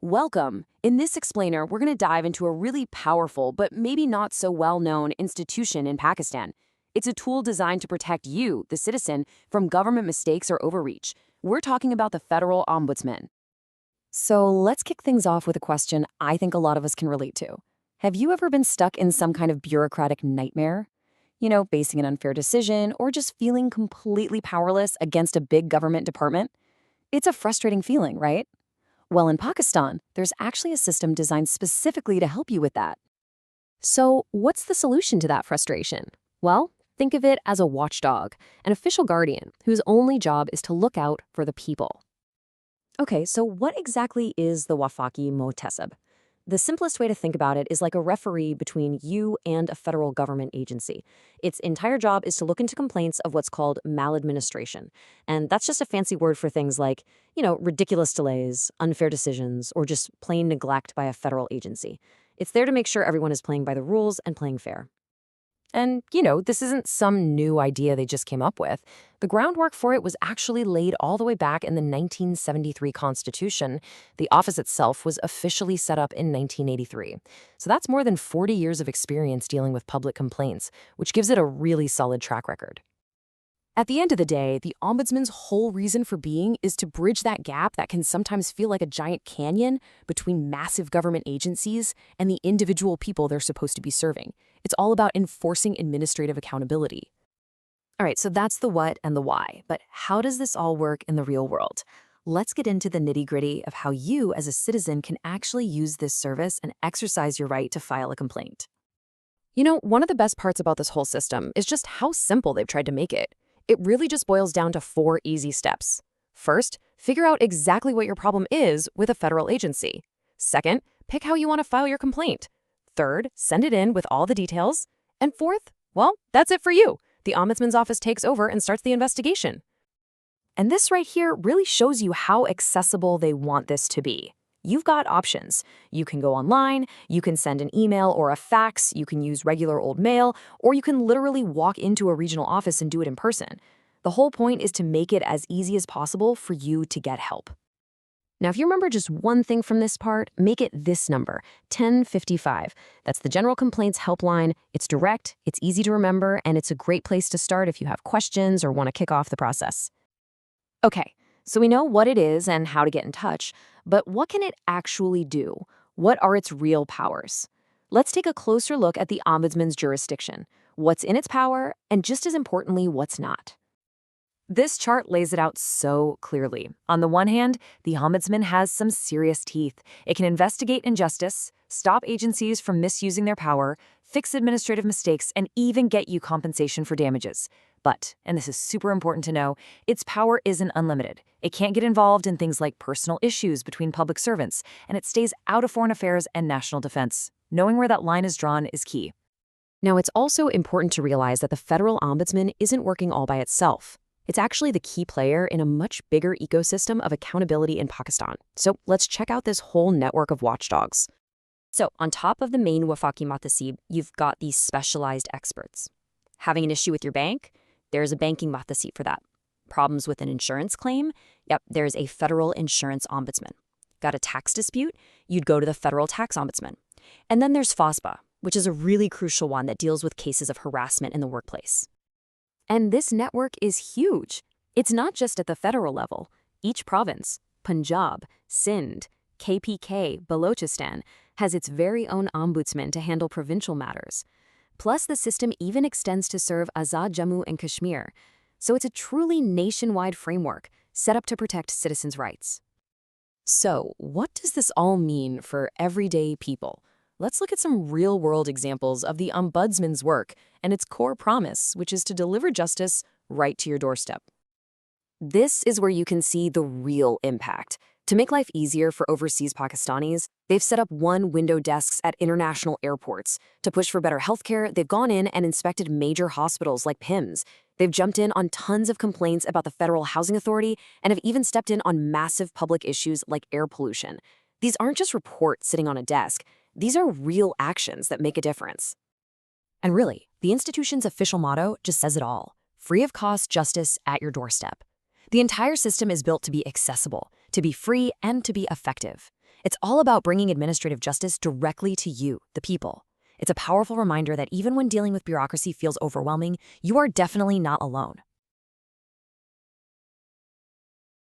Welcome! In this explainer, we're going to dive into a really powerful but maybe not so well-known institution in Pakistan. It's a tool designed to protect you, the citizen, from government mistakes or overreach. We're talking about the Federal Ombudsman. So let's kick things off with a question I think a lot of us can relate to. Have you ever been stuck in some kind of bureaucratic nightmare? Facing an unfair decision or just feeling completely powerless against a big government department? It's a frustrating feeling, right? Well, in Pakistan, there's actually a system designed specifically to help you with that. So, what's the solution to that frustration? Well, think of it as a watchdog, an official guardian whose only job is to look out for the people. Okay, so what exactly is the Wafaqi Mohtasib? The simplest way to think about it is like a referee between you and a federal government agency. Its entire job is to look into complaints of what's called maladministration. And that's just a fancy word for things like, ridiculous delays, unfair decisions, or just plain neglect by a federal agency. It's there to make sure everyone is playing by the rules and playing fair. And, this isn't some new idea they just came up with. The groundwork for it was actually laid all the way back in the 1973 Constitution. The office itself was officially set up in 1983. So that's more than 40 years of experience dealing with public complaints, which gives it a really solid track record. At the end of the day, the Ombudsman's whole reason for being is to bridge that gap that can sometimes feel like a giant canyon between massive government agencies and the individual people they're supposed to be serving. It's all about enforcing administrative accountability. All right, so that's the what and the why, but how does this all work in the real world? Let's get into the nitty-gritty of how you as a citizen can actually use this service and exercise your right to file a complaint. One of the best parts about this whole system is just how simple they've tried to make it. It really just boils down to 4 easy steps. First, figure out exactly what your problem is with a federal agency. Second, pick how you want to file your complaint. Third, send it in with all the details. And fourth, well, that's it for you. The Ombudsman's office takes over and starts the investigation. And this right here really shows you how accessible they want this to be. You've got options. You can go online, you can send an email or a fax, you can use regular old mail, or you can literally walk into a regional office and do it in person. The whole point is to make it as easy as possible for you to get help. Now, if you remember just one thing from this part, make it this number, 1055. That's the General Complaints Helpline. It's direct, it's easy to remember, and it's a great place to start if you have questions or want to kick off the process. Okay, so we know what it is and how to get in touch, but what can it actually do? What are its real powers? Let's take a closer look at the Ombudsman's jurisdiction, what's in its power, and just as importantly, what's not. This chart lays it out so clearly. On the one hand, the Ombudsman has some serious teeth. It can investigate injustice, stop agencies from misusing their power, fix administrative mistakes, and even get you compensation for damages. But, and this is super important to know, its power isn't unlimited. It can't get involved in things like personal issues between public servants, and it stays out of foreign affairs and national defense. Knowing where that line is drawn is key. Now, it's also important to realize that the Federal Ombudsman isn't working all by itself. It's actually the key player in a much bigger ecosystem of accountability in Pakistan. So let's check out this whole network of watchdogs. So on top of the main Wafaqi Mohtasib, you've got these specialized experts. Having an issue with your bank? There's a banking Mohtasib for that. Problems with an insurance claim? Yep, there's a Federal Insurance Ombudsman. Got a tax dispute? You'd go to the Federal Tax Ombudsman. And then there's FOSPA, which is a really crucial one that deals with cases of harassment in the workplace. And this network is huge. It's not just at the federal level. Each province, Punjab, Sindh, KPK, Balochistan, has its very own ombudsman to handle provincial matters. Plus, the system even extends to serve Azad Jammu and Kashmir. So it's a truly nationwide framework set up to protect citizens' rights. So, what does this all mean for everyday people? Let's look at some real-world examples of the Ombudsman's work and its core promise, which is to deliver justice right to your doorstep. This is where you can see the real impact. To make life easier for overseas Pakistanis, they've set up one-window desks at international airports. To push for better healthcare, they've gone in and inspected major hospitals like PIMS. They've jumped in on tons of complaints about the Federal Housing Authority and have even stepped in on massive public issues like air pollution. These aren't just reports sitting on a desk. These are real actions that make a difference. And really, the institution's official motto just says it all. Free of cost justice at your doorstep. The entire system is built to be accessible, to be free, and to be effective. It's all about bringing administrative justice directly to you, the people. It's a powerful reminder that even when dealing with bureaucracy feels overwhelming, you are definitely not alone.